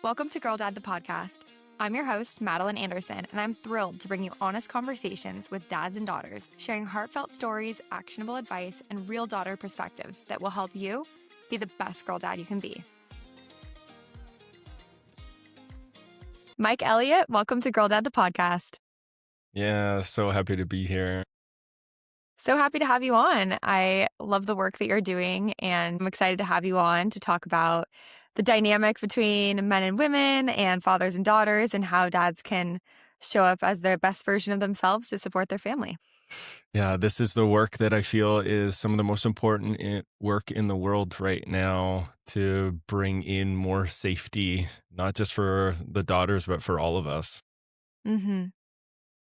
Welcome to Girl Dad, the podcast. I'm your host, Madeline Anderson, and I'm thrilled to bring you honest conversations with dads and daughters, sharing heartfelt stories, actionable advice, and real daughter perspectives that will help you be the best girl dad you can be. Mike Elliott, welcome to Girl Dad, the podcast. Yeah, so happy to be here. So happy to have you on. I love the work that you're doing, and I'm excited to have you on to talk about the dynamic between men and women and fathers and daughters and how dads can show up as their best version of themselves to support their family. Yeah, this is the work that I feel is some of the most important work in the world right now to bring in more safety, not just for the daughters, but for all of us. Mm-hmm.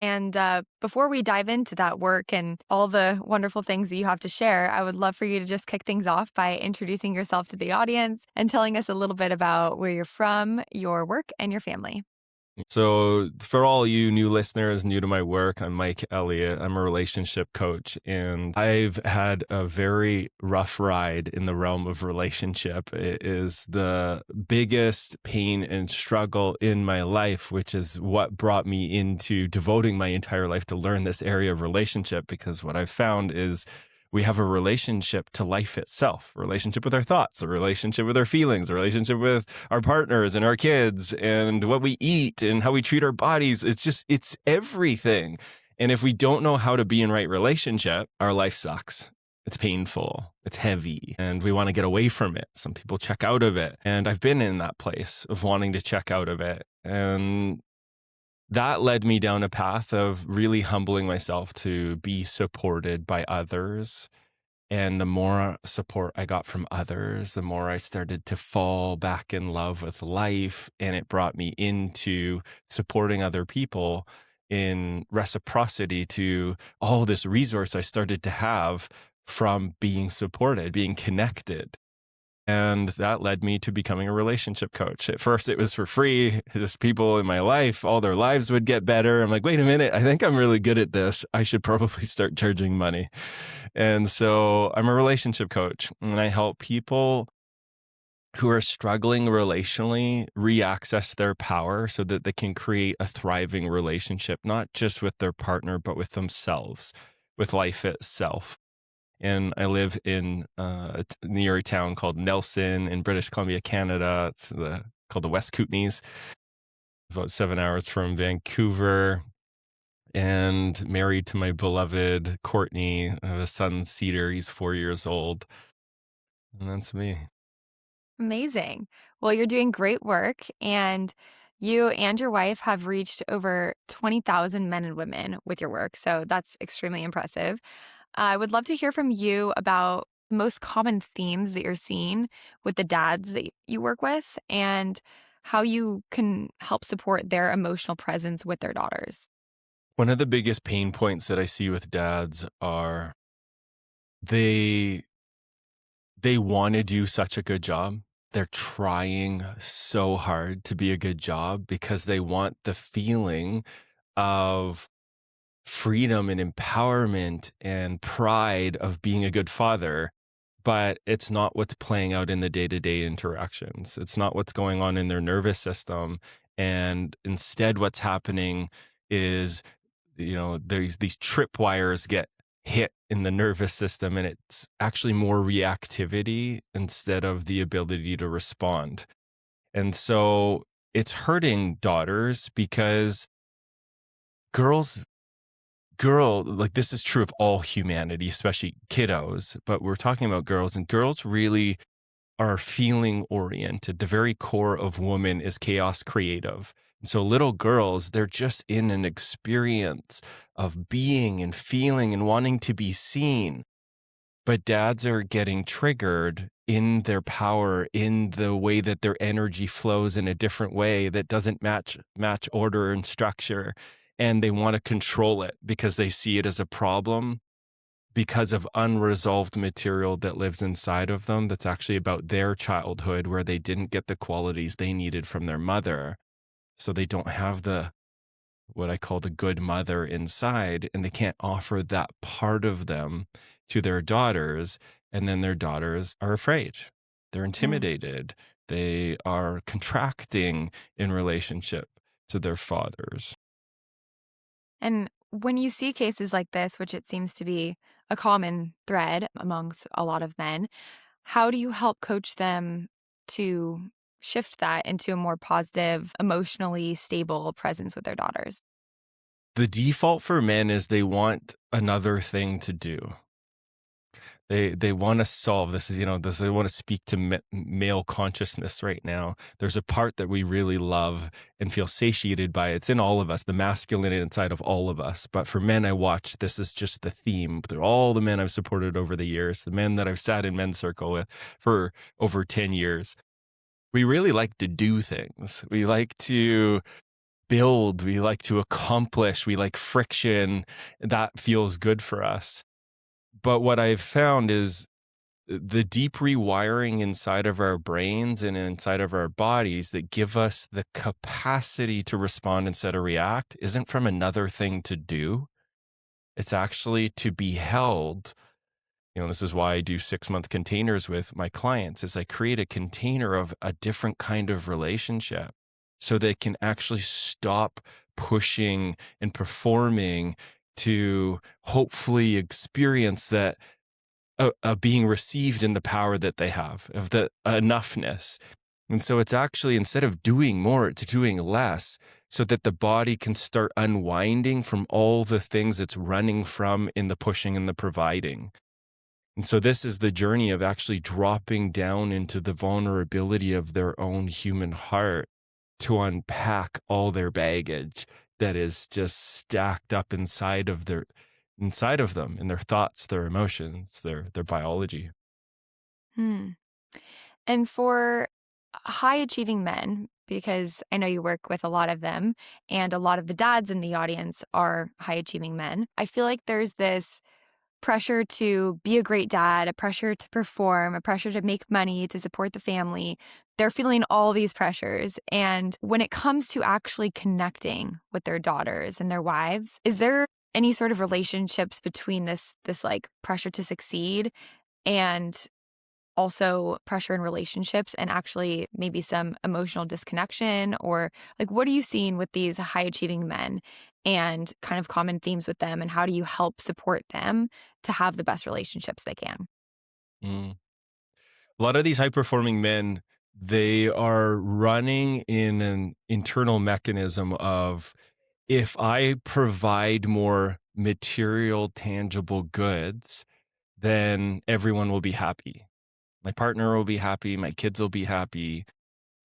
And before we dive into that work and all the wonderful things that you have to share, I would love for you to just kick things off by introducing yourself to the audience and telling us a little bit about where you're from, your work, and your family. So for all you new listeners, new to my work, I'm Mike Elliott. I'm a relationship coach, and I've had a very rough ride in the realm of relationship. It is the biggest pain and struggle in my life, which is what brought me into devoting my entire life to learn this area of relationship, because what I've found is we have a relationship to life itself, a relationship with our thoughts, a relationship with our feelings, a relationship with our partners and our kids and what we eat and how we treat our bodies. It's everything. And if we don't know how to be in right relationship, our life sucks. It's painful. It's heavy. And we want to get away from it. Some people check out of it. And I've been in that place of wanting to check out of it. And that led me down a path of really humbling myself to be supported by others. And the more support I got from others, the more I started to fall back in love with life. And it brought me into supporting other people in reciprocity to all this resource I started to have from being supported, being connected. And that led me to becoming a relationship coach. At first, it was for free. Just people in my life, all their lives would get better. I'm like, wait a minute, I think I'm really good at this. I should probably start charging money. And so I'm a relationship coach, and I help people who are struggling relationally reaccess their power so that they can create a thriving relationship, not just with their partner, but with themselves, with life itself. And I live in near a town called Nelson in British Columbia, Canada. It's called the West Kootenays, about 7 hours from Vancouver. And married to my beloved Courtney. I have a son, Cedar. He's 4 years old. And that's me. Amazing. Well, you're doing great work, and you and your wife have reached over 20,000 men and women with your work. So that's extremely impressive. I would love to hear from you about the most common themes that you're seeing with the dads that you work with and how you can help support their emotional presence with their daughters. One of the biggest pain points that I see with dads are they want to do such a good job. They're trying so hard to be a good job because they want the feeling of freedom and empowerment and pride of being a good father, but it's not what's playing out in the day-to-day interactions. It's not what's going on in their nervous system. And instead what's happening is, there's these tripwires get hit in the nervous system, and it's actually more reactivity instead of the ability to respond. And so it's hurting daughters because like this is true of all humanity, especially kiddos, but we're talking about girls, and girls really are feeling oriented. The very core of woman is chaos creative. And so little girls, they're just in an experience of being and feeling and wanting to be seen. But dads are getting triggered in their power, in the way that their energy flows in a different way that doesn't match order and structure. And they want to control it because they see it as a problem because of unresolved material that lives inside of them that's actually about their childhood where they didn't get the qualities they needed from their mother. So they don't have what I call the good mother inside, and they can't offer that part of them to their daughters. And then their daughters are afraid. They're intimidated. They are contracting in relationship to their fathers. And when you see cases like this, which it seems to be a common thread amongst a lot of men, how do you help coach them to shift that into a more positive, emotionally stable presence with their daughters? The default for men is they want another thing to do. They want to solve this. Is this. They want to speak to male consciousness right now. There's a part that we really love and feel satiated by. It's in all of us, the masculine inside of all of us. But for men, I watch this is just the theme. They're all the men I've supported over the years, the men that I've sat in men's circle with for over 10 years. We really like to do things. We like to build. We like to accomplish. We like friction. That feels good for us. But what I've found is the deep rewiring inside of our brains and inside of our bodies that give us the capacity to respond instead of react isn't from another thing to do. It's actually to be held. This is why I do 6-month containers with my clients, is I create a container of a different kind of relationship so they can actually stop pushing and performing to hopefully experience that being received in the power that they have, of the enoughness. And so it's actually, instead of doing more, it's doing less so that the body can start unwinding from all the things it's running from in the pushing and the providing. And so this is the journey of actually dropping down into the vulnerability of their own human heart to unpack all their baggage that is just stacked up inside of them, in their thoughts, their emotions, their biology. Hmm. And for high achieving men, because I know you work with a lot of them, and a lot of the dads in the audience are high achieving men, I feel like there's this pressure to be a great dad, a pressure to perform, a pressure to make money, to support the family. They're feeling all these pressures. And when it comes to actually connecting with their daughters and their wives, is there any sort of relationships between this like pressure to succeed and also pressure in relationships and actually maybe some emotional disconnection? Or like, what are you seeing with these high achieving men and kind of common themes with them, and how do you help support them to have the best relationships they can? Mm. A lot of these high performing men, they are running in an internal mechanism of, if I provide more material, tangible goods, then everyone will be happy. My partner will be happy. My kids will be happy.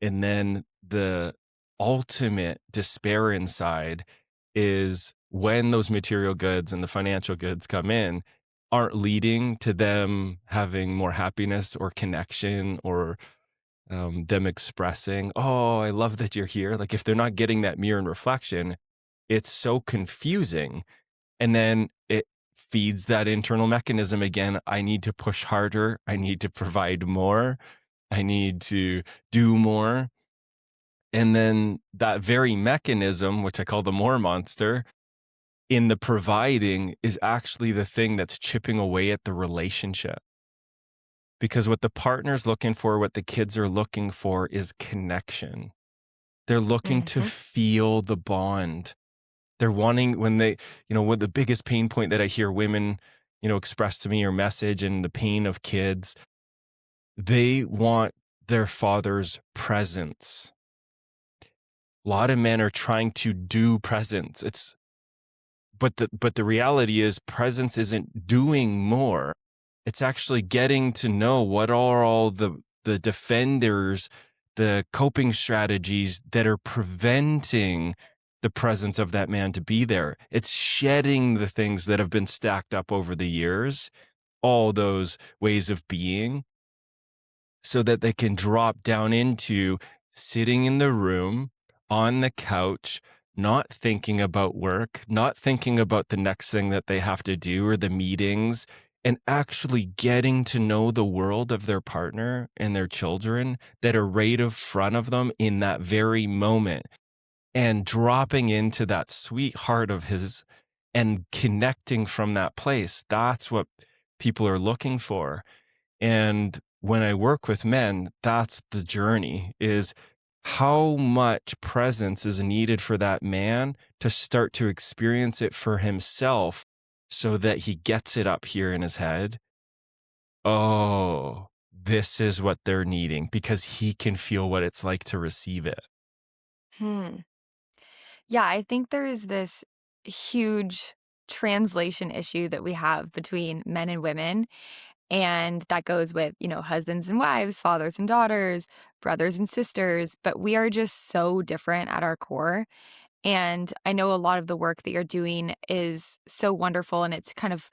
And then the ultimate despair inside is when those material goods and the financial goods come in, aren't leading to them having more happiness or connection, or them expressing, oh, I love that you're here. Like, if they're not getting that mirror and reflection, it's so confusing. And then it feeds that internal mechanism again. I need to push harder. I need to provide more. I need to do more. And then that very mechanism, which I call the more monster, in the providing, is actually the thing that's chipping away at the relationship. Because what the partner's looking for, what the kids are looking for, is connection. They're looking to Hmm. feel the bond. They're wanting, when they, what the biggest pain point that I hear women, express to me or message, and the pain of kids, they want their father's presence. A lot of men are trying to do presence. But the reality is, presence isn't doing more. It's actually getting to know what are all the defenders, the coping strategies that are preventing the presence of that man to be there. It's shedding the things that have been stacked up over the years, all those ways of being, so that they can drop down into sitting in the room on the couch, not thinking about work, not thinking about the next thing that they have to do or the meetings, and actually getting to know the world of their partner and their children that are right in front of them in that very moment, and dropping into that sweet heart of his and connecting from that place. That's what people are looking for. And when I work with men, that's the journey, is how much presence is needed for that man to start to experience it for himself so that he gets it up here in his head. Oh, this is what they're needing because he can feel what it's like to receive it. Hmm. Yeah, I think there's this huge translation issue that we have between men and women. And that goes with, husbands and wives, fathers and daughters, brothers and sisters. But we are just so different at our core. And I know a lot of the work that you're doing is so wonderful, and it's kind of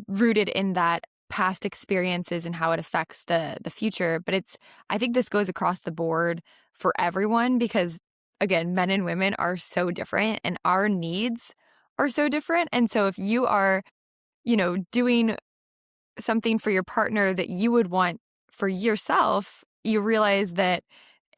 rooted in that past experiences and how it affects the future. But I think this goes across the board for everyone because, again, men and women are so different and our needs are so different. And so if you are, doing something for your partner that you would want for yourself, you realize that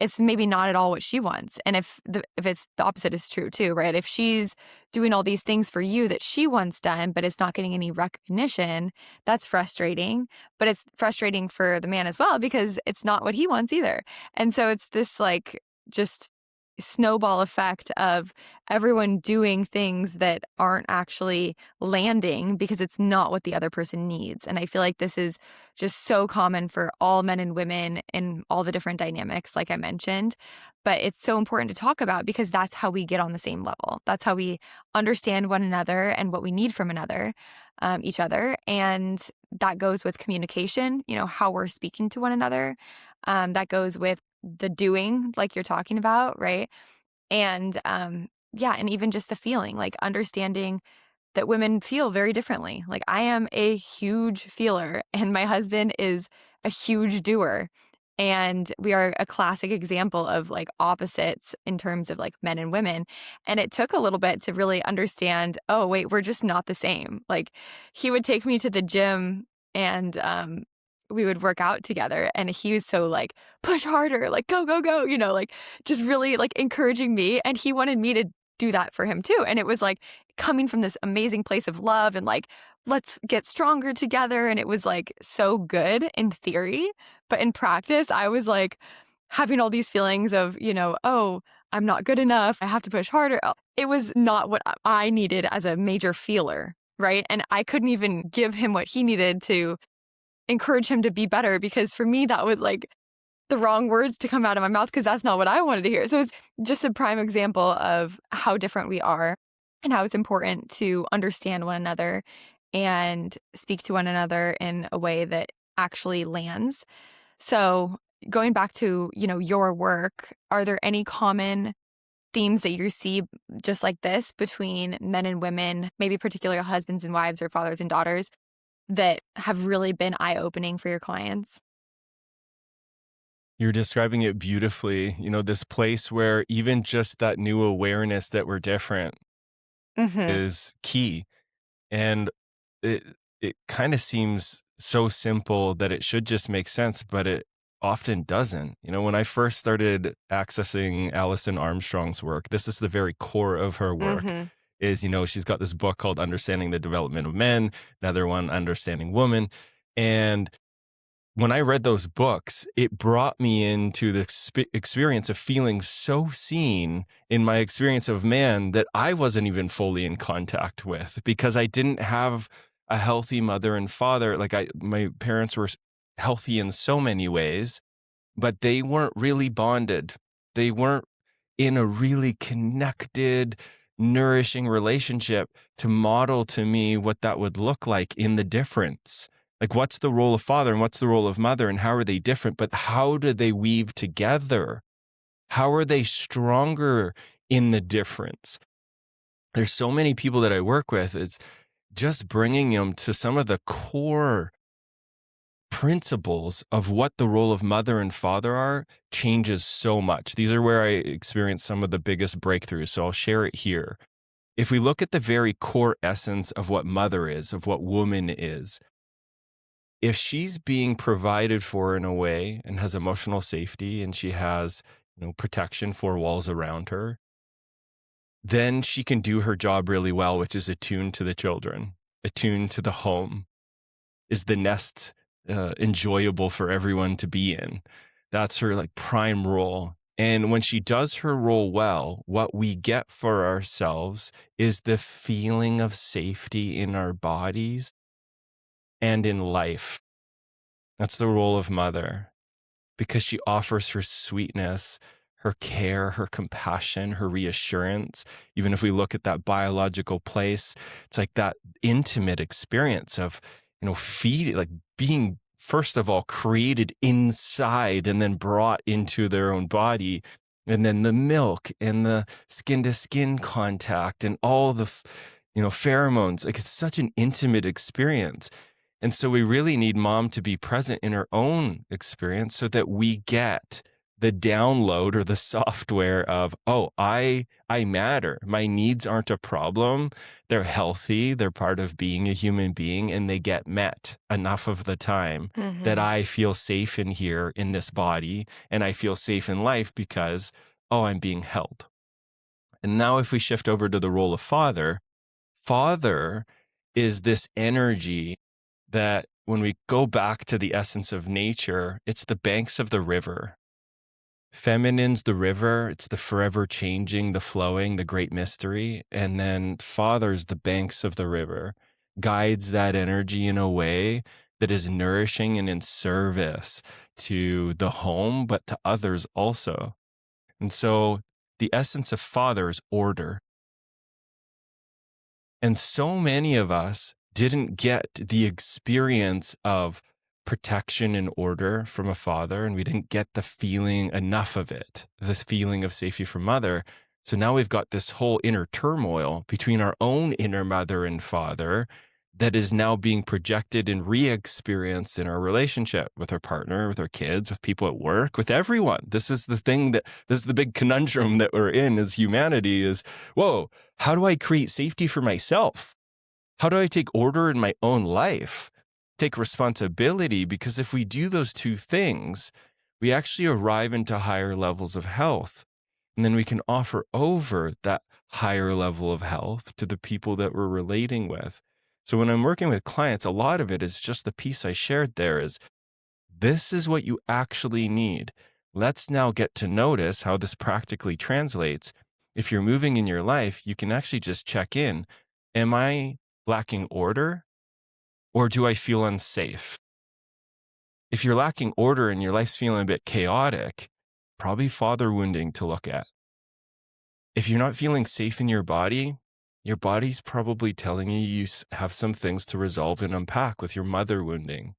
it's maybe not at all what she wants. And if it's the opposite is true too, right? If she's doing all these things for you that she wants done, but it's not getting any recognition, that's frustrating. But it's frustrating for the man as well because it's not what he wants either. And so it's this like just snowball effect of everyone doing things that aren't actually landing because it's not what the other person needs. And I feel like this is just so common for all men and women in all the different dynamics, like I mentioned. But it's so important to talk about because that's how we get on the same level. That's how we understand one another and what we need from each other. And that goes with communication, how we're speaking to one another. That goes with the doing, like you're talking about, right? And yeah, and even just the feeling, like understanding that women feel very differently. Like I am a huge feeler and my husband is a huge doer. And we are a classic example of like opposites in terms of like men and women. And it took a little bit to really understand, oh, wait, we're just not the same. Like he would take me to the gym and we would work out together. And he was so like, push harder, like go, go, go, like just really like encouraging me. And he wanted me to do that for him too. And it was like coming from this amazing place of love and like, let's get stronger together. And it was like so good in theory. But in practice, I was like having all these feelings of, oh, I'm not good enough. I have to push harder. It was not what I needed as a major feeler. Right. And I couldn't even give him what he needed to encourage him to be better because for me, that was like the wrong words to come out of my mouth because that's not what I wanted to hear. So it's just a prime example of how different we are and how it's important to understand one another and speak to one another in a way that actually lands. So going back to, your work, are there any common themes that you see just like this between men and women, maybe particularly husbands and wives or fathers and daughters that have really been eye-opening for your clients? You're describing it beautifully. This place where even just that new awareness that we're different Mhm. is key. And it it kind of seems so simple that it should just make sense, but it often doesn't. When I first started accessing Alison Armstrong's work, this is the very core of her work. Mhm. Is she's got this book called Understanding the Development of Men, another one Understanding Woman, and when I read those books, it brought me into the experience of feeling so seen in my experience of man that I wasn't even fully in contact with because I didn't have a healthy mother and father. Like my parents were healthy in so many ways, but they weren't really bonded. They weren't in a really connected, nourishing relationship to model to me what that would look like in the difference. Like, what's the role of father and what's the role of mother and how are they different? But how do they weave together? How are they stronger in the difference? There's so many people that I work with. It's just bringing them to some of the core principles of what the role of mother and father are changes so much. These are where I experience some of the biggest breakthroughs. So I'll share it here. If we look at the very core essence of what mother is, of what woman is, if she's being provided for in a way and has emotional safety and she has, protection, four walls around her, then she can do her job really well, which is attuned to the children, attuned to the home, is the nest enjoyable for everyone to be in. That's her like prime role. And when she does her role well, what we get for ourselves is the feeling of safety in our bodies and in life. That's the role of mother, because she offers her sweetness, her care, her compassion, her reassurance. Even if we look at that biological place, it's like that intimate experience of, feeding, like being, first of all, created inside and then brought into their own body. And then the milk and the skin to skin contact and all the, pheromones. Like it's such an intimate experience. And so we really need mom to be present in her own experience so that we get the download or the software of, oh, I matter. My needs aren't a problem. They're healthy. They're part of being a human being, and they get met enough of the time that Mhm. I feel safe in here in this body, and I feel safe in life because, oh, I'm being held. And now if we shift over to the role of father, father is this energy that when we go back to the essence of nature, it's the banks of the river. Feminine's the river, it's the forever changing, the flowing, the great mystery. And then father's the banks of the river, guides that energy in a way that is nourishing and in service to the home, but to others also. And so the essence of father is order. And so many of us didn't get the experience of protection and order from a father, and we didn't get the feeling enough of it, this feeling of safety from mother. So now we've got this whole inner turmoil between our own inner mother and father that is now being projected and re-experienced in our relationship with our partner, with our kids, with people at work, with everyone. This is the big conundrum that we're in as humanity is, whoa, how do I create safety for myself? How do I take order in my own life? Take responsibility, because if we do those two things, we actually arrive into higher levels of health. And then we can offer over that higher level of health to the people that we're relating with. So when I'm working with clients, a lot of it is just the piece I shared there is this is what you actually need. Let's now get to notice how this practically translates. If you're moving in your life, you can actually just check in. Am I lacking order, or do I feel unsafe? If you're lacking order and your life's feeling a bit chaotic, probably father wounding to look at. If you're not feeling safe in your body's probably telling you have some things to resolve and unpack with your mother wounding.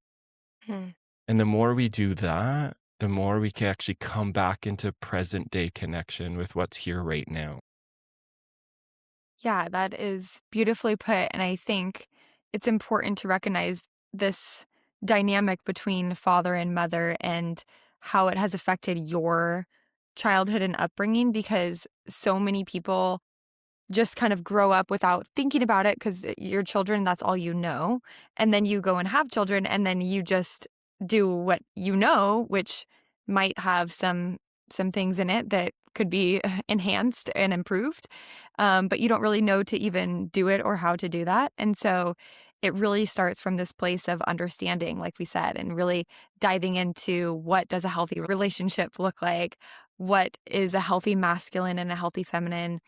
Hmm. And the more we do that, the more we can actually come back into present day connection with what's here right now. Yeah, that is beautifully put. And I think it's important to recognize this dynamic between father and mother and how it has affected your childhood and upbringing because so many people just kind of grow up without thinking about it because your children, that's all you know. And then you go and have children, and then you just do what you know, which might have some things in it that could be enhanced and improved. But you don't really know to even do it or how to do that. And so it really starts from this place of understanding, like we said, and really diving into what does a healthy relationship look like? What is a healthy masculine and a healthy feminine?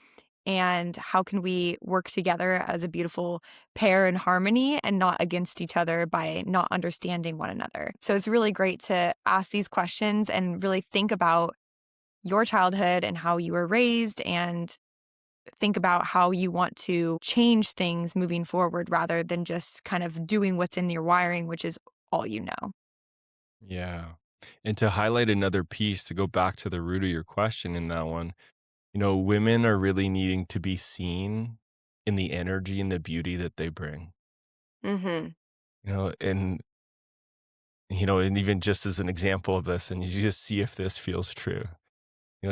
And how can we work together as a beautiful pair in harmony and not against each other by not understanding one another. So it's really great to ask these questions and really think about your childhood and how you were raised and think about how you want to change things moving forward rather than just kind of doing what's in your wiring, which is all you know. Yeah. And to highlight another piece, to go back to the root of your question in that one, women are really needing to be seen in the energy and the beauty that they bring. Mhm. And and even just as an example of this, and you just see if this feels true.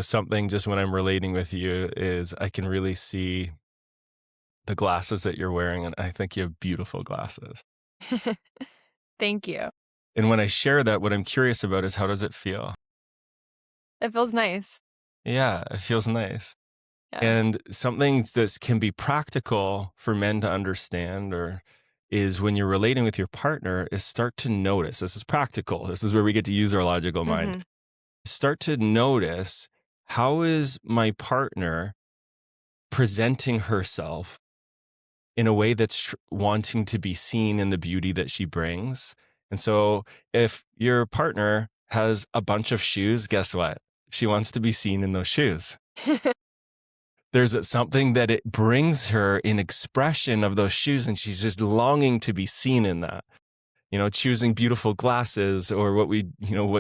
Something just when I'm relating with you is I can really see the glasses that you're wearing, and I think you have beautiful glasses. Thank you. And when I share that, what I'm curious about is how does it feel? It feels nice. Yeah, it feels nice. Yeah. And something that can be practical for men to understand or is when you're relating with your partner is start to notice. This is practical. This is where we get to use our logical mind. Mhm. Start to notice, how is my partner presenting herself in a way that's wanting to be seen in the beauty that she brings. And so if your partner has a bunch of shoes, guess what? She wants to be seen in those shoes. There's something that it brings her in expression of those shoes, and she's just longing to be seen in that. Choosing beautiful glasses, or what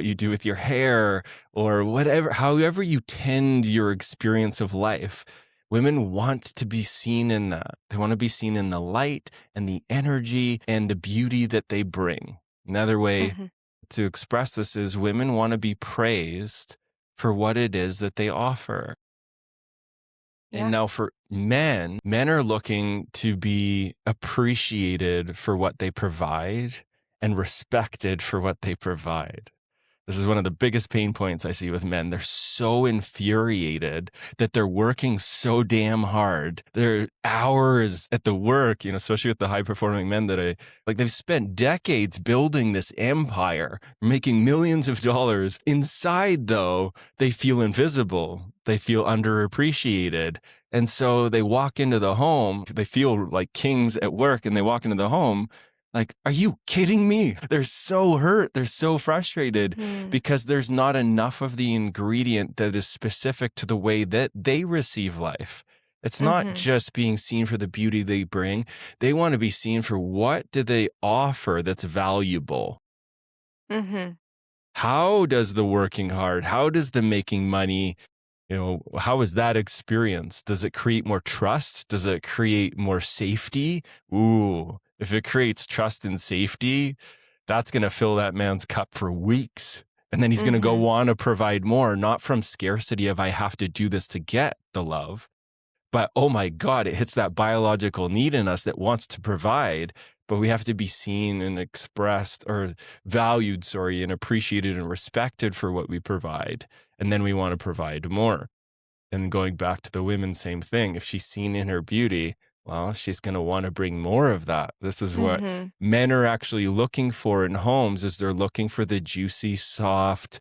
you do with your hair, or whatever, however you tend your experience of life. Women want to be seen in that. They want to be seen in the light and the energy and the beauty that they bring. Another way Mhm. to express this is women want to be praised for what it is that they offer. And Yeah. now for men are looking to be appreciated for what they provide and respected for what they provide. This is one of the biggest pain points I see with men. They're so infuriated that they're working so damn hard. They're hours at the work, especially with the high performing men they've spent decades building this empire, making millions of dollars. Inside, though, they feel invisible. They feel underappreciated. And so they walk into the home, they feel like kings at work, and they walk into the home like, are you kidding me? They're so hurt. They're so frustrated Mm. because there's not enough of the ingredient that is specific to the way that they receive life. It's not Mhm. just being seen for the beauty they bring. They want to be seen for what do they offer that's valuable. Mhm. How does the working hard, how does the making money, how is that experience? Does it create more trust? Does it create more safety? Ooh, if it creates trust and safety, that's going to fill that man's cup for weeks. And then he's going to go Mhm. want to provide more, not from scarcity of I have to do this to get the love, but oh my God, it hits that biological need in us that wants to provide, but we have to be seen and expressed or valued, and appreciated and respected for what we provide. And then we want to provide more. And going back to the women, same thing. If she's seen in her beauty, well, she's going to want to bring more of that. This is what Mhm. men are actually looking for in homes is they're looking for the juicy, soft,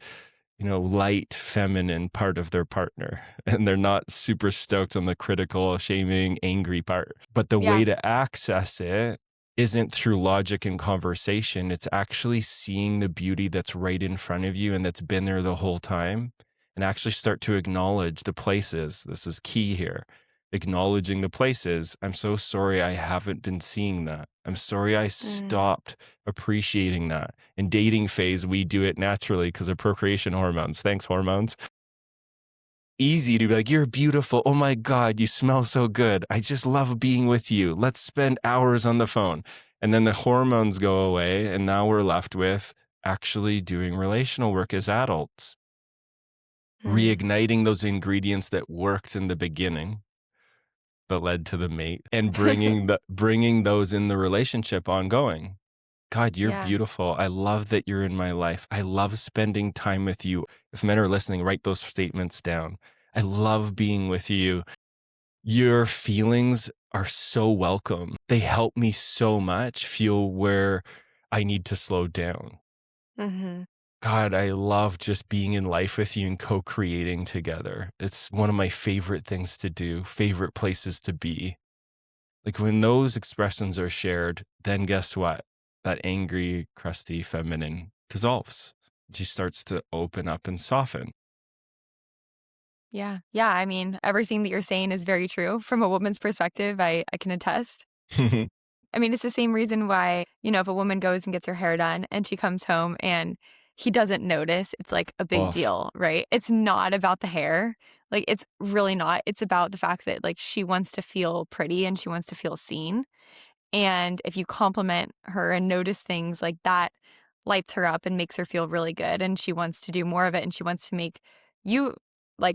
light, feminine part of their partner. And they're not super stoked on the critical, shaming, angry part. But the Yeah. way to access it isn't through logic and conversation. It's actually seeing the beauty that's right in front of you and that's been there the whole time, and actually start to acknowledge the places. This is key here. Acknowledging the places. I'm so sorry I haven't been seeing that. I'm sorry I Mm. stopped appreciating that. In dating phase, we do it naturally because of procreation hormones. Thanks, hormones. Easy to be like, you're beautiful. Oh my God, you smell so good. I just love being with you. Let's spend hours on the phone. And then the hormones go away. And now we're left with actually doing relational work as adults, Mm. reigniting those ingredients that worked in the beginning that led to the mate, and bringing those in the relationship ongoing. God, you're Yeah. beautiful. I love that you're in my life. I love spending time with you. If men are listening, write those statements down. I love being with you. Your feelings are so welcome. They help me so much feel where I need to slow down. Mhm. God, I love just being in life with you and co-creating together. It's one of my favorite things to do, favorite places to be. Like when those expressions are shared, then guess what? That angry, crusty feminine dissolves. She starts to open up and soften. Yeah. Yeah, I mean, everything that you're saying is very true. From a woman's perspective, I can attest. I mean, it's the same reason why, if a woman goes and gets her hair done and she comes home and he doesn't notice, it's like a big Off. deal, right? It's not about the hair. Like, it's really not. It's about the fact that, like, she wants to feel pretty and she wants to feel seen. And if you compliment her and notice things like that, lights her up and makes her feel really good. And she wants to do more of it. And she wants to make you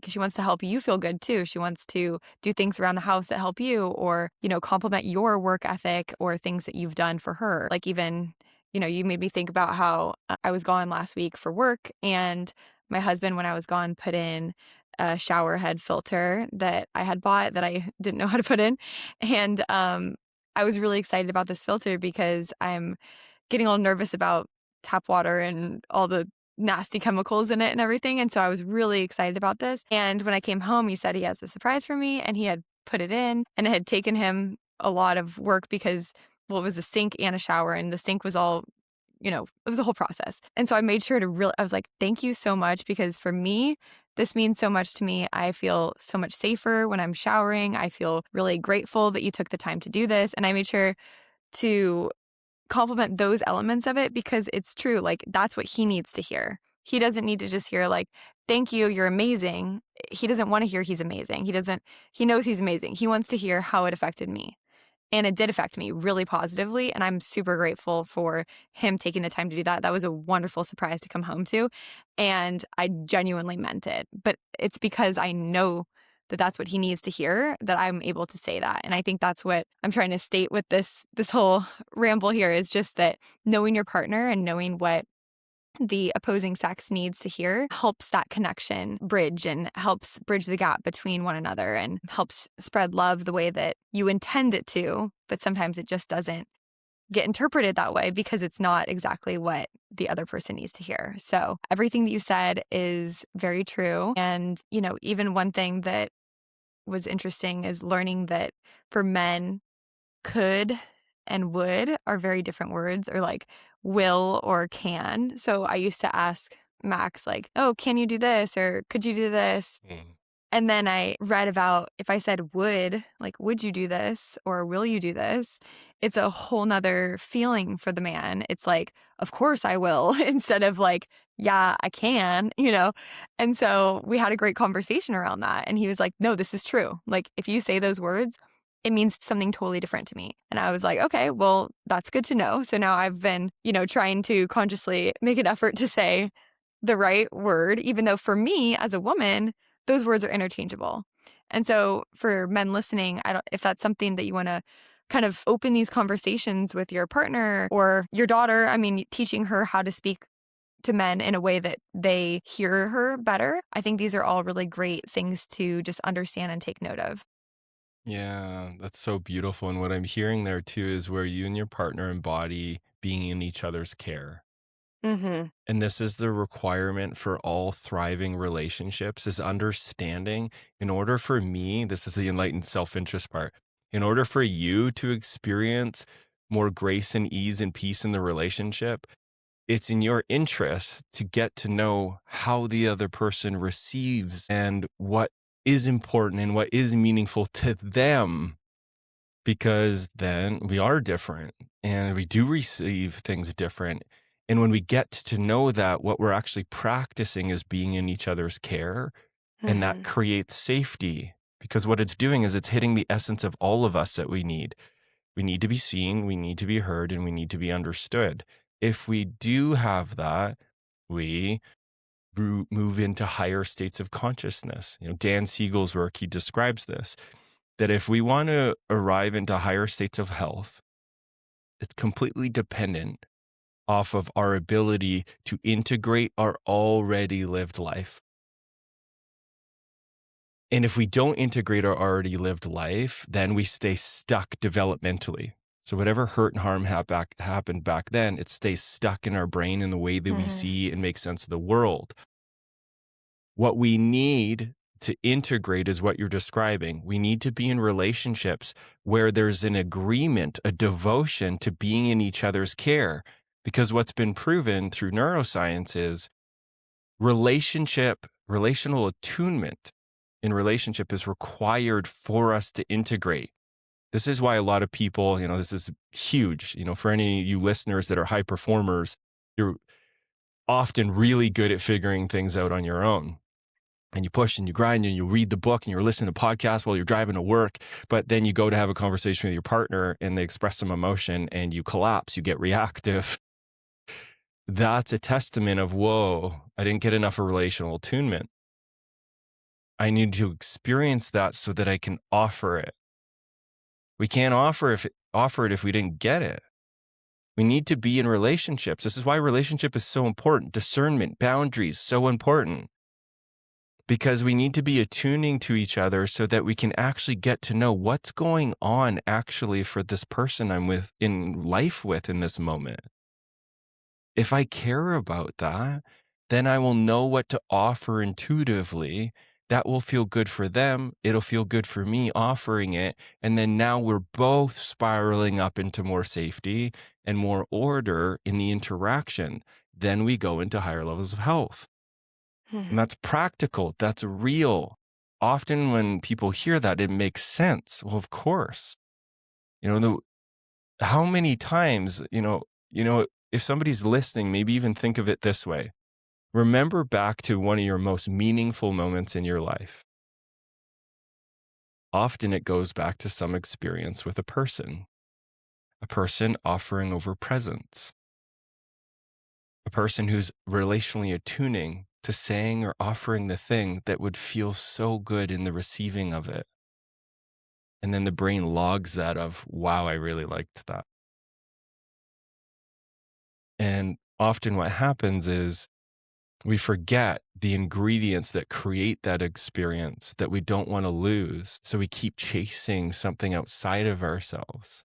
she wants to help you feel good too. She wants to do things around the house that help you or, compliment your work ethic or things that you've done for her. Like, even, you made me think about how I was gone last week for work. And my husband, when I was gone, put in a shower head filter that I had bought that I didn't know how to put in. And I was really excited about this filter because I'm getting a little nervous about tap water and all the nasty chemicals in it and everything. And so I was really excited about this. And when I came home, he said he has a surprise for me and he had put it in, and it had taken him a lot of work because, well, it was a sink and a shower, and the sink was all, it was a whole process. And so I made sure to really, I was like, thank you so much, because for me, this means so much to me. I feel so much safer when I'm showering. I feel really grateful that you took the time to do this. And I made sure to compliment those elements of it, because it's true. Like, that's what he needs to hear. He doesn't need to just hear like, thank you, you're amazing. He doesn't want to hear he's amazing. He knows he's amazing. He wants to hear how it affected me. And it did affect me really positively. And I'm super grateful for him taking the time to do that. That was a wonderful surprise to come home to. And I genuinely meant it. But it's because I know that that's what he needs to hear that I'm able to say that. And I think that's what I'm trying to state with this whole ramble here, is just that knowing your partner and knowing what the opposing sex needs to hear helps that connection bridge, and helps bridge the gap between one another, and helps spread love the way that you intend it to. But sometimes it just doesn't get interpreted that way because it's not exactly what the other person needs to hear. So everything that you said is very true. And, even one thing that was interesting is learning that for men, could and would are very different words, or like will or can. So I used to ask Max, like, oh, can you do this? Or could you do this? Mm. And then I read about, if I said would, like, would you do this or will you do this? It's a whole nother feeling for the man. It's like, of course I will, instead of like, yeah, I can. And so we had a great conversation around that. And he was like, no, this is true. Like, if you say those words, it means something totally different to me. And I was like, okay, well, that's good to know. So now I've been, trying to consciously make an effort to say the right word, even though for me as a woman, those words are interchangeable. And so for men listening, if that's something that you want to kind of open these conversations with your partner or your daughter, I mean, teaching her how to speak to men in a way that they hear her better. I think these are all really great things to just understand and take note of. Yeah, that's so beautiful. And what I'm hearing there too is where you and your partner embody being in each other's care. Mm-hmm. And this is the requirement for all thriving relationships, is understanding, in order for me, this is the enlightened self-interest part, in order for you to experience more grace and ease and peace in the relationship, it's in your interest to get to know how the other person receives and what is important and what is meaningful to them, because then we are different and we do receive things different. And when we get to know that, what we're actually practicing is being in each other's care, and that Mm-hmm. creates safety, because what it's doing is it's hitting the essence of all of us that we need. We need to be seen, we need to be heard, and we need to be understood. If we do have that, we move into higher states of consciousness. Dan Siegel's work, he describes this, that if we want to arrive into higher states of health, it's completely dependent off of our ability to integrate our already lived life. And if we don't integrate our already lived life, then we stay stuck developmentally. So whatever hurt and harm happened back then, it stays stuck in our brain in the way that we Mm-hmm. see and make sense of the world. What we need to integrate is what you're describing. We need to be in relationships where there's an agreement, a devotion to being in each other's care. Because what's been proven through neuroscience is relational attunement in relationship is required for us to integrate. This is why a lot of people, this is huge, for any of you listeners that are high performers, you're often really good at figuring things out on your own. And you push and you grind and you read the book and you're listening to podcasts while you're driving to work. But then you go to have a conversation with your partner and they express some emotion and you collapse, you get reactive. That's a testament of, whoa, I didn't get enough of relational attunement. I need to experience that so that I can offer it. We can't offer it if we didn't get it. We need to be in relationships. This is why relationship is so important. Discernment, boundaries, so important. because we need to be attuning to each other so that we can actually get to know what's going on actually for this person I'm with in life with in this moment. If I care about that, then I will know what to offer intuitively. That will feel good for them. It'll feel good for me offering it. And then now we're both spiraling up into more safety and more order in the interaction. Then we go into higher levels of health. And Mhm. that's practical, that's real. Often when people hear that, it makes sense. Well, of course. You know, how many times, if somebody's listening, maybe even think of it this way. Remember back to one of your most meaningful moments in your life. Often it goes back to some experience with a person offering over presence, a person who's relationally attuning to saying or offering the thing that would feel so good in the receiving of it. And then the brain logs that of, wow, I really liked that. And often what happens is we forget the ingredients that create that experience that we don't want to lose. So we keep chasing something outside of ourselves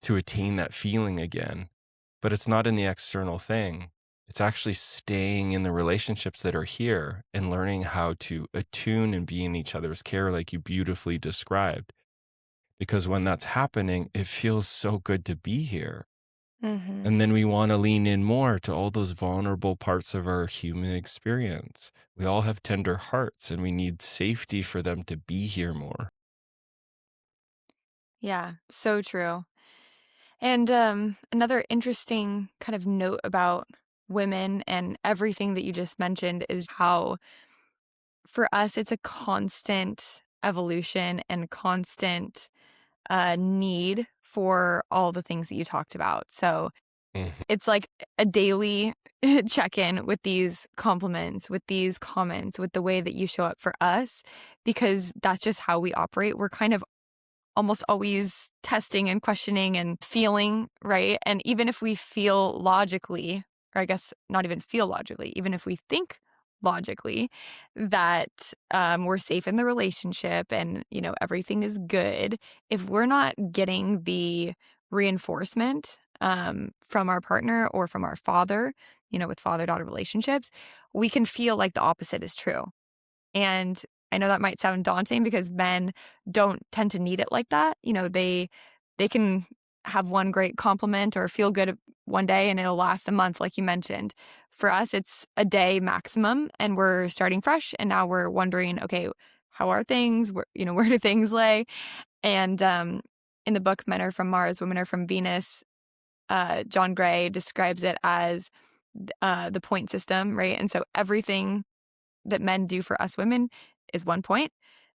to attain that feeling again. But it's not in the external thing. It's actually staying in the relationships that are here and learning how to attune and be in each other's care, like you beautifully described. Because when that's happening, it feels so good to be here. Mhm. And then we want to lean in more to all those vulnerable parts of our human experience. We all have tender hearts and we need safety for them to be here more. Yeah, so true. And another interesting kind of note about women and everything that you just mentioned is how for us it's a constant evolution and constant need for all the things that you talked about. So Mhm. it's like a daily check in with these compliments, with these comments, with the way that you show up for us, because that's just how we operate. We're kind of almost always testing and questioning and feeling, right? And even if we feel logically, or I guess not even feel logically, even if we think logically that we're safe in the relationship and everything is good, if we're not getting the reinforcement from our partner or from our father, with father-daughter relationships, we can feel like the opposite is true. And I know that might sound daunting because men don't tend to need it like that. They can have one great compliment or feel good one day and it'll last a month, like you mentioned. For us, it's a day maximum, and we're starting fresh. And now we're wondering, okay, how are things? Where do things lay? And in the book, Men Are From Mars, Women Are From Venus, John Gray describes it as the point system, right? And so everything that men do for us women is 1 point,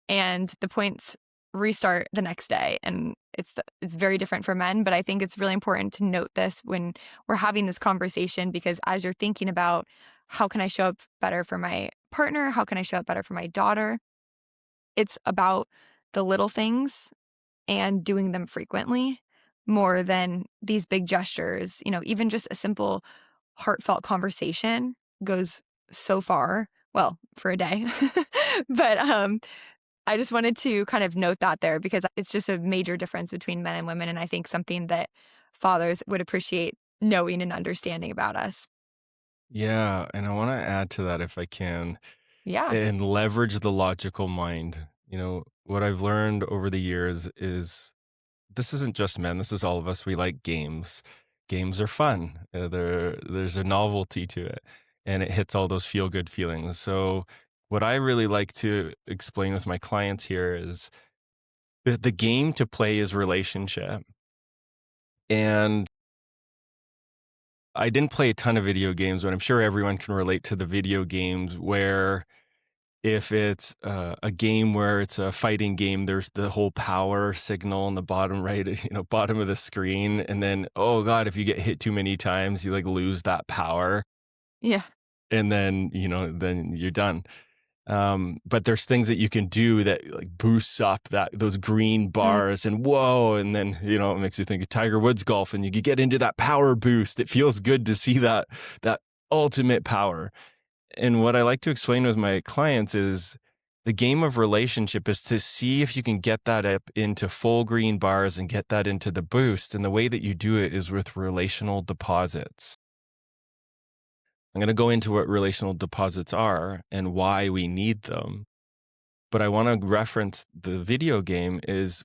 and the points restart the next day, and it's very different for men, but I think it's really important to note this when we're having this conversation, because as you're thinking about, "How can I show up better for my partner? How can I show up better for my daughter?" It's about the little things and doing them frequently more than these big gestures. Even just a simple heartfelt conversation goes so far, well, for a day. But, I just wanted to kind of note that there because it's just a major difference between men and women, and I think something that fathers would appreciate knowing and understanding about us. Yeah. And I want to add to that if I can Yeah. and leverage the logical mind. What I've learned over the years is this isn't just men, this is all of us. We like games. Games are fun. There's a novelty to it, and it hits all those feel good feelings. So, what I really like to explain with my clients here is the game to play is relationship. And I didn't play a ton of video games, but I'm sure everyone can relate to the video games where if it's a game where it's a fighting game, there's the whole power signal on the bottom right, bottom of the screen. And then, oh God, if you get hit too many times, you like lose that power. Yeah. And then, then you're done. But there's things that you can do that like boosts up those green Mm, bars and whoa. And then, it makes you think of Tiger Woods golf and you could get into that power boost. It feels good to see that ultimate power. And what I like to explain with my clients is the game of relationship is to see if you can get that up into full green bars and get that into the boost. And the way that you do it is with relational deposits. I'm going to go into what relational deposits are and why we need them. But I want to reference the video game is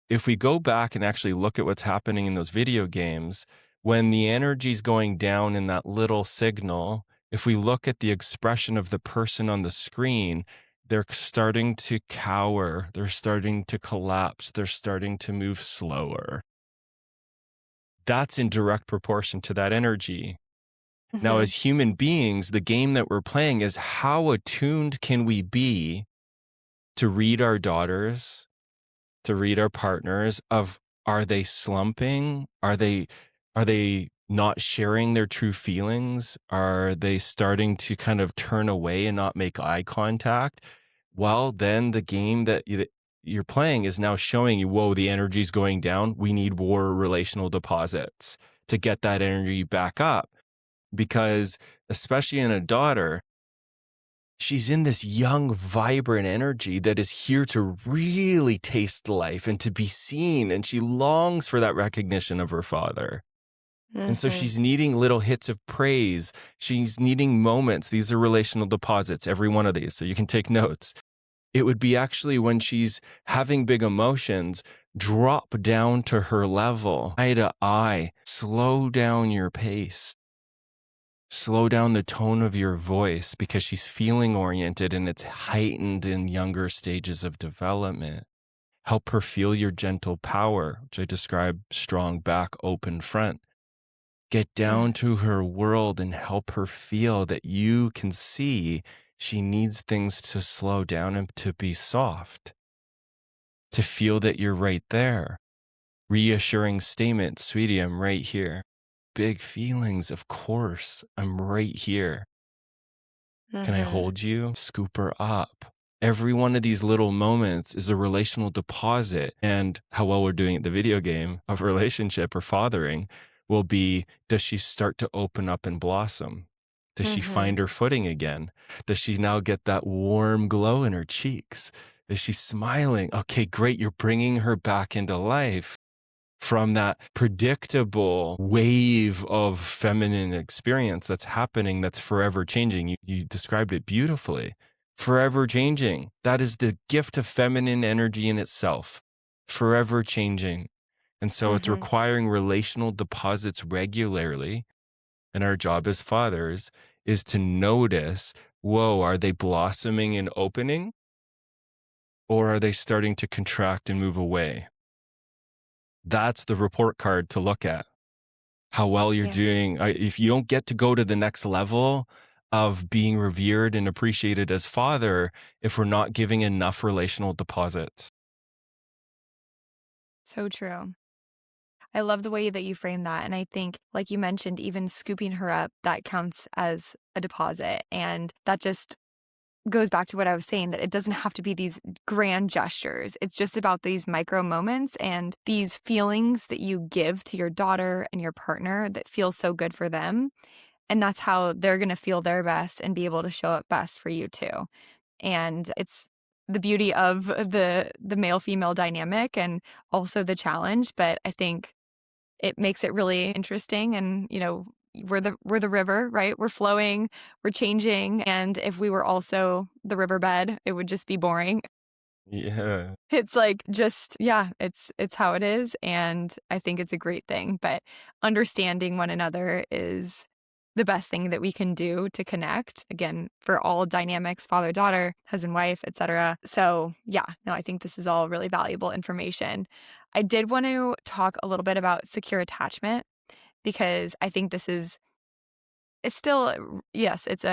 if we go back and actually look at what's happening in those video games, when the energy's going down in that little signal, if we look at the expression of the person on the screen, they're starting to cower, they're starting to collapse, they're starting to move slower. That's in direct proportion to that energy. Now, Mhm. as human beings, the game that we're playing is how attuned can we be to read our daughters, to read our partners of are they slumping? Are they not sharing their true feelings? Are they starting to kind of turn away and not make eye contact? Well, then the game that you're playing is now showing you, whoa, the energy's going down. We need more relational deposits to get that energy back up. Because especially in a daughter, she's in this young, vibrant energy that is here to really taste life and to be seen. And she longs for that recognition of her father. And so Mhm. she's needing little hits of praise. She's needing moments. These are relational deposits, every one of these. So you can take notes. It would be actually when she's having big emotions, drop down to her level, eye to eye, slow down your pace. Slow down the tone of your voice because she's feeling oriented and it's heightened in younger stages of development. Help her feel your gentle power, which I describe strong back, open front. Get Mm. down to her world and help her feel that you can see she needs things to slow down and to be soft, to feel that you're right there. Reassuring statement, sweetie, I'm right here. Big feelings, of course, I'm right here. Can I Mhm. hold you? Scoop her up. Every one of these little moments is a relational deposit. And how well we're doing at the video game of relationship or fathering will be, does she start to open up and blossom? Does she Mhm. find her footing again? Does she now get that warm glow in her cheeks? Is she smiling? Okay, great. You're bringing her back into life from that predictable wave of feminine experience that's happening, that's forever changing. You described it beautifully. Forever changing. That is the gift of feminine energy in itself. Forever changing. And so it's Mhm. requiring relational deposits regularly. And our job as fathers is to notice, whoa, are they blossoming and opening? Or are they starting to contract and move away? That's the report card to look at. How well you're Yeah. doing. If you don't get to go to the next level of being revered and appreciated as father, if we're not giving enough relational deposits. So true. I love the way that you frame that. And I think, like you mentioned, even scooping her up, that counts as a deposit. And that just goes back to what I was saying, that it doesn't have to be these grand gestures. It's just about these micro moments and these feelings that you give to your daughter and your partner that feel so good for them. And that's how they're going to feel their best and be able to show up best for you too. And it's the beauty of the male female dynamic and also the challenge, but I think it makes it really interesting. And we're the river, right? We're flowing, we're changing, and if we were also the riverbed, it would just be boring. Yeah. It's like just yeah, it's how it is, and I think it's a great thing, but understanding one another is the best thing that we can do to connect, again, for all dynamics, father-daughter, husband-wife, etcetera. So, yeah, no, I think this is all really valuable information. I did want to talk a little bit about secure attachment because I think this is it's still yes, it's,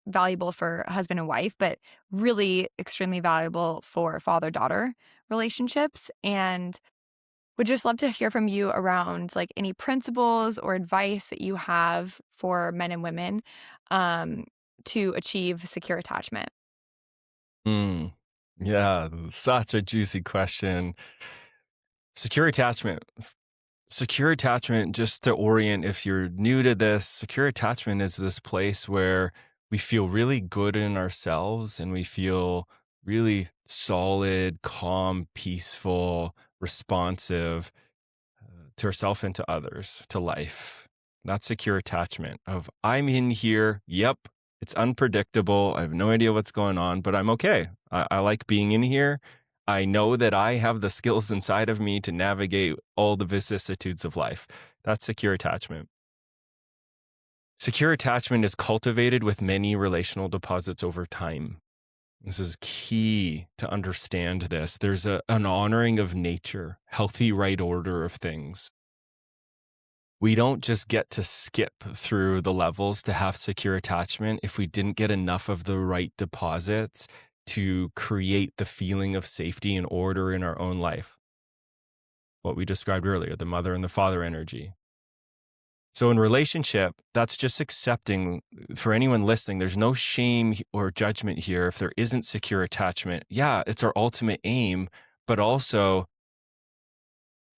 valuable for husband and wife, but really extremely valuable for father-daughter relationships, and would just love to hear from you around, like, any principles or advice that you have for men and women, um, to achieve secure attachment. Mm. Yeah. Such a juicy question. Secure attachment. Secure attachment, just to orient, if you're new to this, secure attachment is this place where we feel really good in ourselves and we feel really solid, calm, peaceful, responsive to ourselves and to others, to life. That's secure attachment of I'm in here. Yep. It's unpredictable. I have no idea what's going on, but I'm okay. I like being in here. I know that I have the skills inside of me to navigate all the vicissitudes of life. That's secure attachment. Secure attachment is cultivated with many relational deposits over time. This is key to understand this. There's an honoring of nature, healthy right order of things. We don't just get to skip through the levels to have secure attachment if we didn't get enough of the right deposits to create the feeling of safety and order in our own life. What we described earlier, the mother and the father energy. So in relationship, that's just accepting. For anyone listening, there's no shame or judgment here if there isn't secure attachment. Yeah, it's our ultimate aim, but also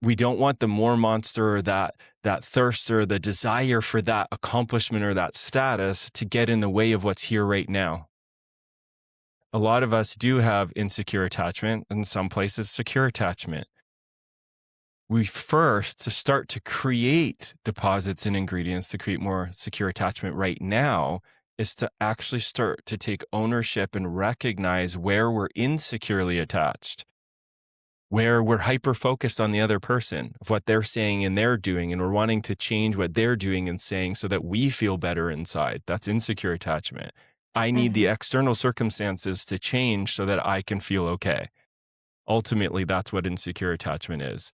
we don't want the more monster or that thirst or the desire for that accomplishment or that status to get in the way of what's here right now. A lot of us do have insecure attachment, in some places secure attachment. We first to start to create deposits and ingredients to create more secure attachment right now is to actually start to take ownership and recognize where we're insecurely attached, where we're hyper focused on the other person, of what they're saying and they're doing, and we're wanting to change what they're doing and saying so that we feel better inside. That's insecure attachment. I need the Mhm. external circumstances to change so that I can feel okay. Ultimately, that's what insecure attachment is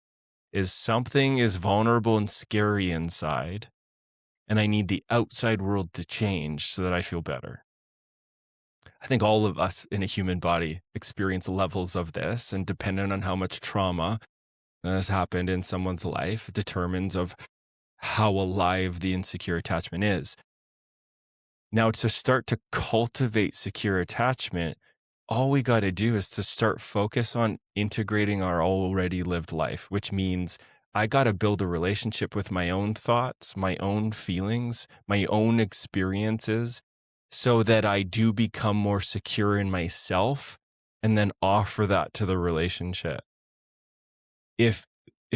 something is vulnerable and scary inside, and I need the outside world to change so that I feel better. I think all of us in a human body experience levels of this, and depending on how much trauma has happened in someone's life determines of how alive the insecure attachment is. Now, to start to cultivate secure attachment, all we got to do is to start focus on integrating our already lived life, which means I got to build a relationship with my own thoughts, my own feelings, my own experiences, so that I do become more secure in myself and then offer that to the relationship. If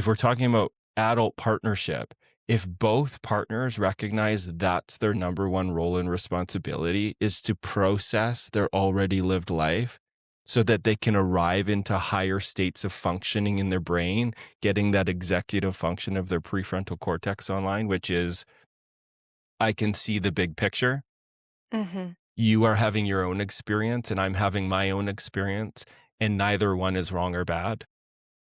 we're talking about adult partnership, if both partners recognize that's their number one role and responsibility is to process their already lived life so that they can arrive into higher states of functioning in their brain, getting that executive function of their prefrontal cortex online, which is I can see the big picture. Mhm. You are having your own experience and I'm having my own experience, and neither one is wrong or bad.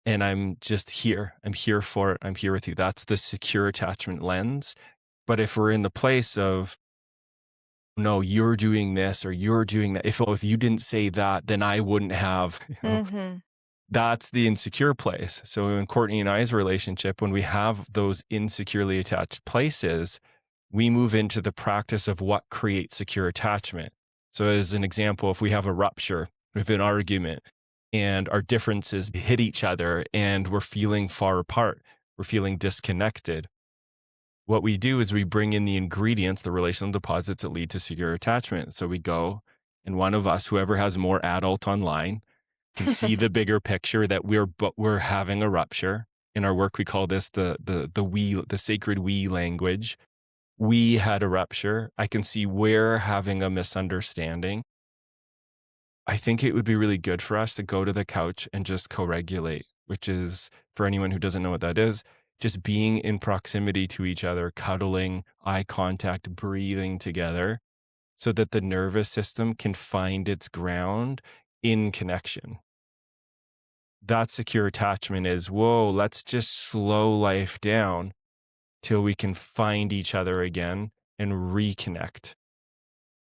And I'm just here. I'm here for it. I'm here with you. That's the secure attachment lens. But if we're in the place of, no, you're doing this or you're doing that, if you didn't say that, then I wouldn't have, Mhm. that's the insecure place. So in Courtney and I's relationship, when we have those insecurely attached places, we move into the practice of what creates secure attachment. So as an example, if we have a rupture with an argument and our differences hit each other and we're feeling far apart, we're feeling disconnected, what we do is we bring in the ingredients, the relational deposits that lead to secure attachment. So we go and one of us, whoever has more adult online, can see the bigger picture that we're having a rupture. In our work, we call this the sacred we language. We had a rupture. I can see we're having a misunderstanding. I think it would be really good for us to go to the couch and just co-regulate, which is, for anyone who doesn't know what that is, just being in proximity to each other, cuddling, eye contact, breathing together so that the nervous system can find its ground in connection. That secure attachment is, whoa, let's just slow life down till we can find each other again and reconnect.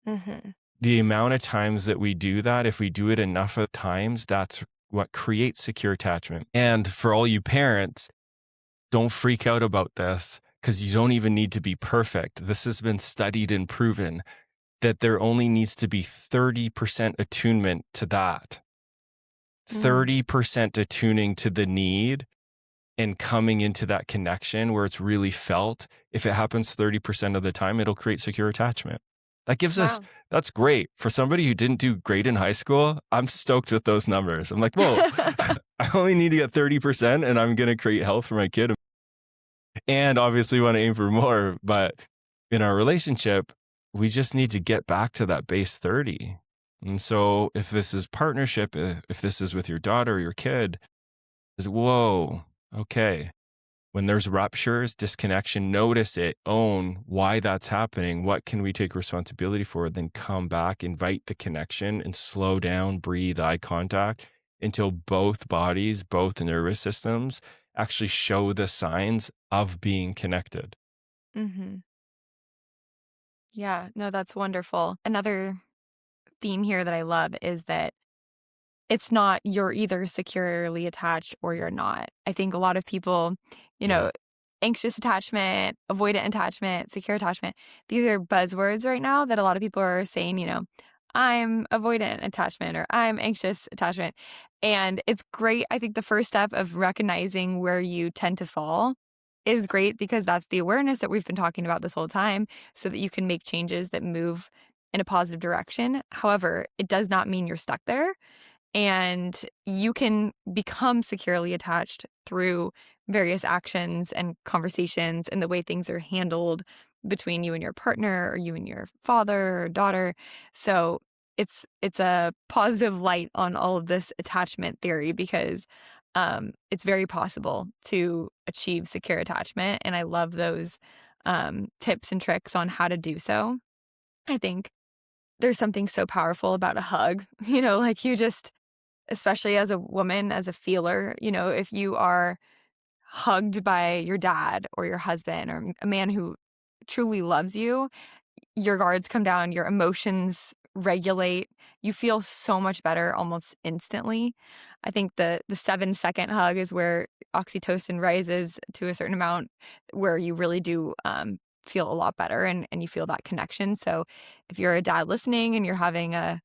Mhm. The amount of times that we do that, if we do it enough of times, that's what creates secure attachment. And for all you parents, don't freak out about this because you don't even need to be perfect. This has been studied and proven that there only needs to be 30% attunement to that, Mm. 30% attuning to the need and coming into that connection where it's really felt. If it happens 30% of the time, it'll create secure attachment. That gives us Wow. that's great. For somebody who didn't do great in high school, I'm stoked with those numbers. I'm like, whoa, I only need to get 30% and I'm going to create health for my kid. And obviously want to aim for more. But in our relationship, we just need to get back to that base 30. And so if this is partnership, if this is with your daughter or your kid, is whoa, okay. When there's ruptures, disconnection, notice it, own why that's happening. What can we take responsibility for? Then come back, invite the connection and slow down, breathe, eye contact until both bodies, both nervous systems actually show the signs of being connected. Mhm. Yeah, no, that's wonderful. Another theme here that I love is that it's not you're either securely attached or you're not. I think a lot of people, you Yeah. know, anxious attachment, avoidant attachment, secure attachment, these are buzzwords right now that a lot of people are saying, I'm avoidant attachment or I'm anxious attachment. And it's great. I think the first step of recognizing where you tend to fall is great because that's the awareness that we've been talking about this whole time so that you can make changes that move in a positive direction. However, it does not mean you're stuck there and you can become securely attached through various actions and conversations and the way things are handled between you and your partner or you and your father or daughter. So it's a positive light on all of this attachment theory because it's very possible to achieve secure attachment. And I love those tips and tricks on how to do so. I think there's something so powerful about a hug, like you just especially as a woman, as a feeler, if you are hugged by your dad or your husband or a man who truly loves you, your guards come down, your emotions regulate. You feel so much better almost instantly. I think the 7-second hug is where oxytocin rises to a certain amount, where you really do feel a lot better and you feel that connection. So if you're a dad listening and you're having a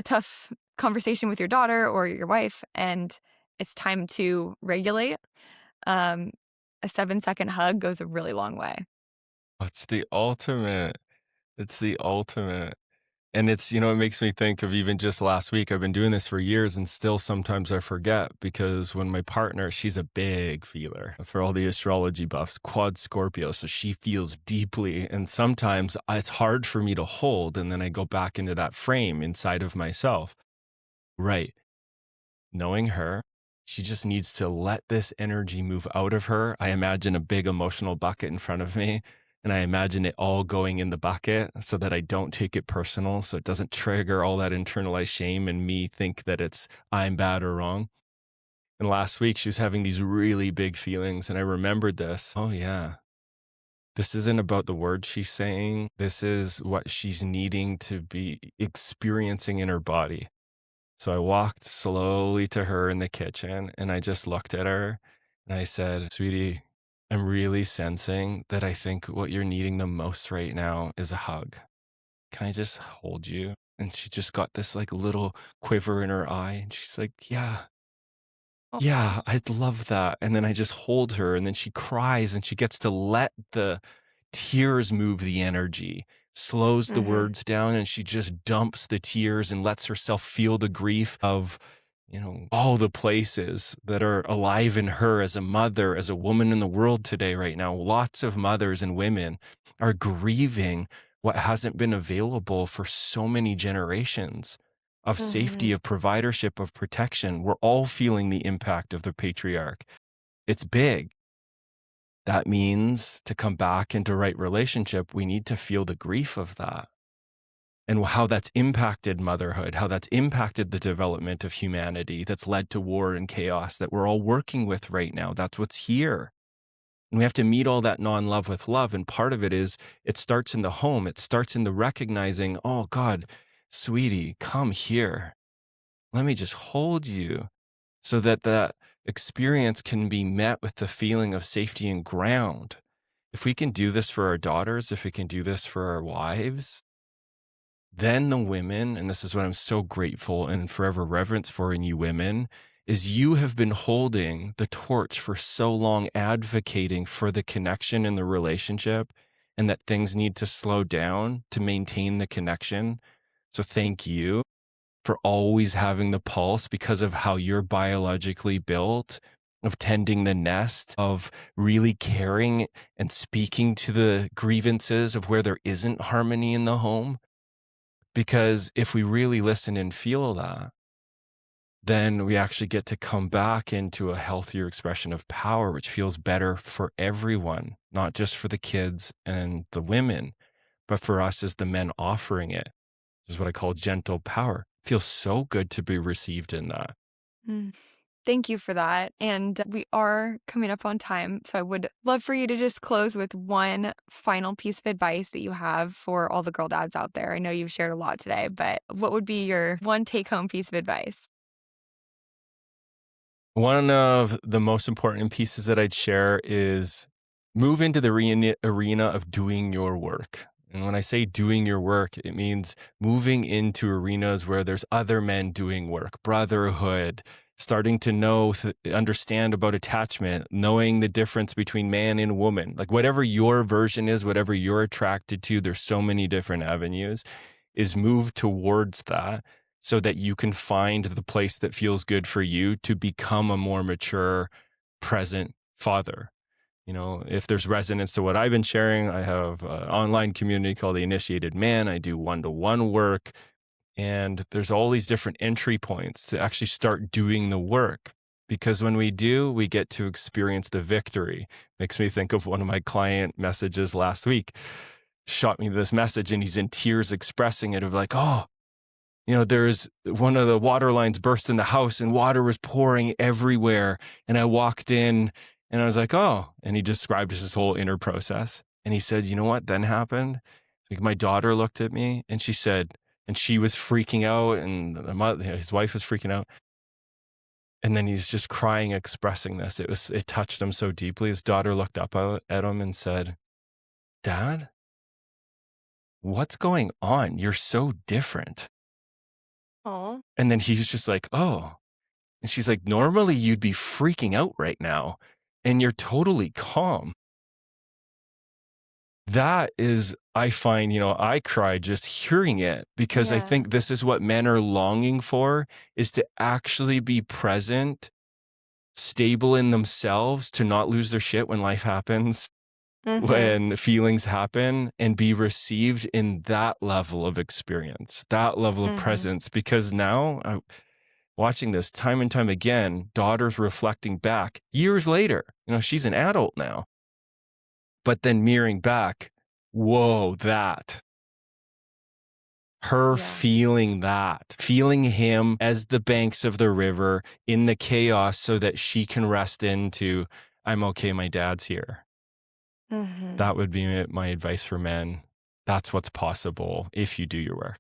tough conversation with your daughter or your wife, and it's time to regulate, um, a 7-second hug goes a really long way. It's the ultimate. It's the ultimate. And it makes me think of even just last week. I've been doing this for years and still sometimes I forget because when my partner, she's a big feeler for all the astrology buffs, quad Scorpio. So she feels deeply. And sometimes it's hard for me to hold. And then I go back into that frame inside of myself. Right. Knowing her, she just needs to let this energy move out of her. I imagine a big emotional bucket in front of me, and I imagine it all going in the bucket so that I don't take it personal, so it doesn't trigger all that internalized shame and me think that I'm bad or wrong. And last week, she was having these really big feelings, and I remembered this. Oh, yeah. This isn't about the words she's saying. This is what she's needing to be experiencing in her body. So I walked slowly to her in the kitchen and I just looked at her and I said, "Sweetie, I'm really sensing that I think what you're needing the most right now is a hug. Can I just hold you?" And she just got this like little quiver in her eye and she's like, "Yeah, Aw. yeah, I'd love that." And then I just hold her and then she cries and she gets to let the tears move the energy, slows the Mhm, words down, and she just dumps the tears and lets herself feel the grief of, all the places that are alive in her as a mother, as a woman in the world today, right now. Lots of mothers and women are grieving what hasn't been available for so many generations of safety, mhm, of providership, of protection. We're all feeling the impact of the patriarch. It's big. That means to come back into right relationship, we need to feel the grief of that and how that's impacted motherhood, how that's impacted the development of humanity, that's led to war and chaos that we're all working with right now. That's what's here. And we have to meet all that non love with love. And part of it is it starts in the home, it starts in the recognizing, oh God, sweetie, come here. Let me just hold you so that that experience can be met with the feeling of safety and ground. If we can do this for our daughters, if we can do this for our wives, then the women, and this is what I'm so grateful and forever reverence for in you women, is you have been holding the torch for so long, advocating for the connection in the relationship. and that things need to slow down to maintain the connection. So thank you for always having the pulse because of how you're biologically built, of tending the nest, of really caring and speaking to the grievances of where there isn't harmony in the home. Because if we really listen and feel that, then we actually get to come back into a healthier expression of power, which feels better for everyone, not just for the kids and the women, but for us as the men offering it. This is what I call gentle power. Feels so good to be received in that. Mm. Thank you for that. And we are coming up on time. So I would love for you to just close with one final piece of advice that you have for all the girl dads out there. I know you've shared a lot today, but what would be your one take home piece of advice? One of the most important pieces that I'd share is move into the arena of doing your work. And when I say doing your work, it means moving into arenas where there's other men doing work, brotherhood, starting to understand about attachment, knowing the difference between man and woman. Like whatever your version is, whatever you're attracted to, there's so many different avenues, is move towards that so that you can find the place that feels good for you to become a more mature, present father. You know, if there's resonance to what I've been sharing, I have an online community called The Initiated Man. I do one-to-one work, and there's all these different entry points to actually start doing the work. Because when we do, we get to experience the victory. Makes me think of one of my client messages last week. Shot me this message, and he's in tears expressing it of like, oh, you know, there's one of the water lines burst in the house and water was pouring everywhere. And I walked in and I was like, oh, and he described his whole inner process. And he said, you know what then happened? Like my daughter looked at me and she said, and she was freaking out and his wife was freaking out. And then he's just crying, expressing this. It touched him so deeply. His daughter looked up at him and said, Dad, what's going on? You're so different. Oh, And then he's just like, oh. And she's like, normally you'd be freaking out right now, and you're totally calm. That is, I find, you know, I cry just hearing it because I yeah. think this is what men are longing for, is to actually be present, stable in themselves, to not lose their shit when life happens, Mm-hmm. when feelings happen, and be received in that level of experience, that level of Mm-hmm. presence. Because now, watching this time and time again, daughters reflecting back years later, you know, she's an adult now, but then mirroring back, whoa, her Yeah. feeling that, feeling him as the banks of the river in the chaos so that she can rest into, I'm okay, my dad's here. Mm-hmm. That would be my advice for men. That's what's possible if you do your work.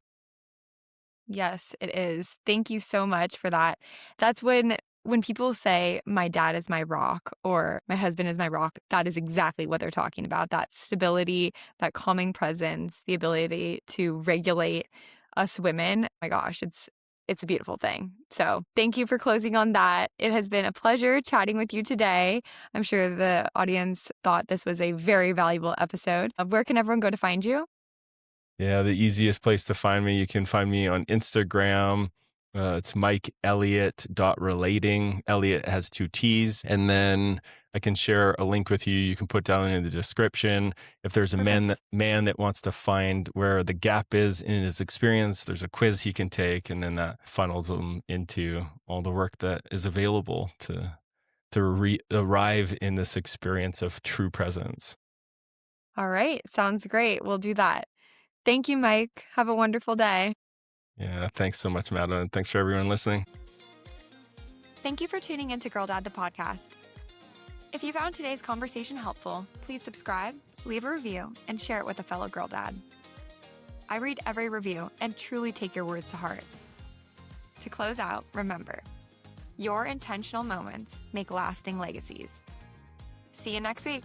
Yes, it is. Thank you so much for that. That's when people say my dad is my rock or my husband is my rock, that is exactly what they're talking about. That stability, that calming presence, the ability to regulate us women. Oh my gosh, it's a beautiful thing. So, thank you for closing on that. It has been a pleasure chatting with you today. I'm sure the audience thought this was a very valuable episode. Where can everyone go to find you? Yeah, the easiest place to find me, you can find me on Instagram. It's Mike Elliott .relating. Elliott has 2 T's. And then I can share a link with you. You can put down in the description. If there's a Perfect. man that wants to find where the gap is in his experience, there's a quiz he can take. And then that funnels him into all the work that is available to arrive in this experience of true presence. All right. Sounds great. We'll do that. Thank you, Mike. Have a wonderful day. Yeah, thanks so much, Madeline. Thanks for everyone listening. Thank you for tuning into Girl Dad, the podcast. If you found today's conversation helpful, please subscribe, leave a review, and share it with a fellow girl dad. I read every review and truly take your words to heart. To close out, remember, your intentional moments make lasting legacies. See you next week.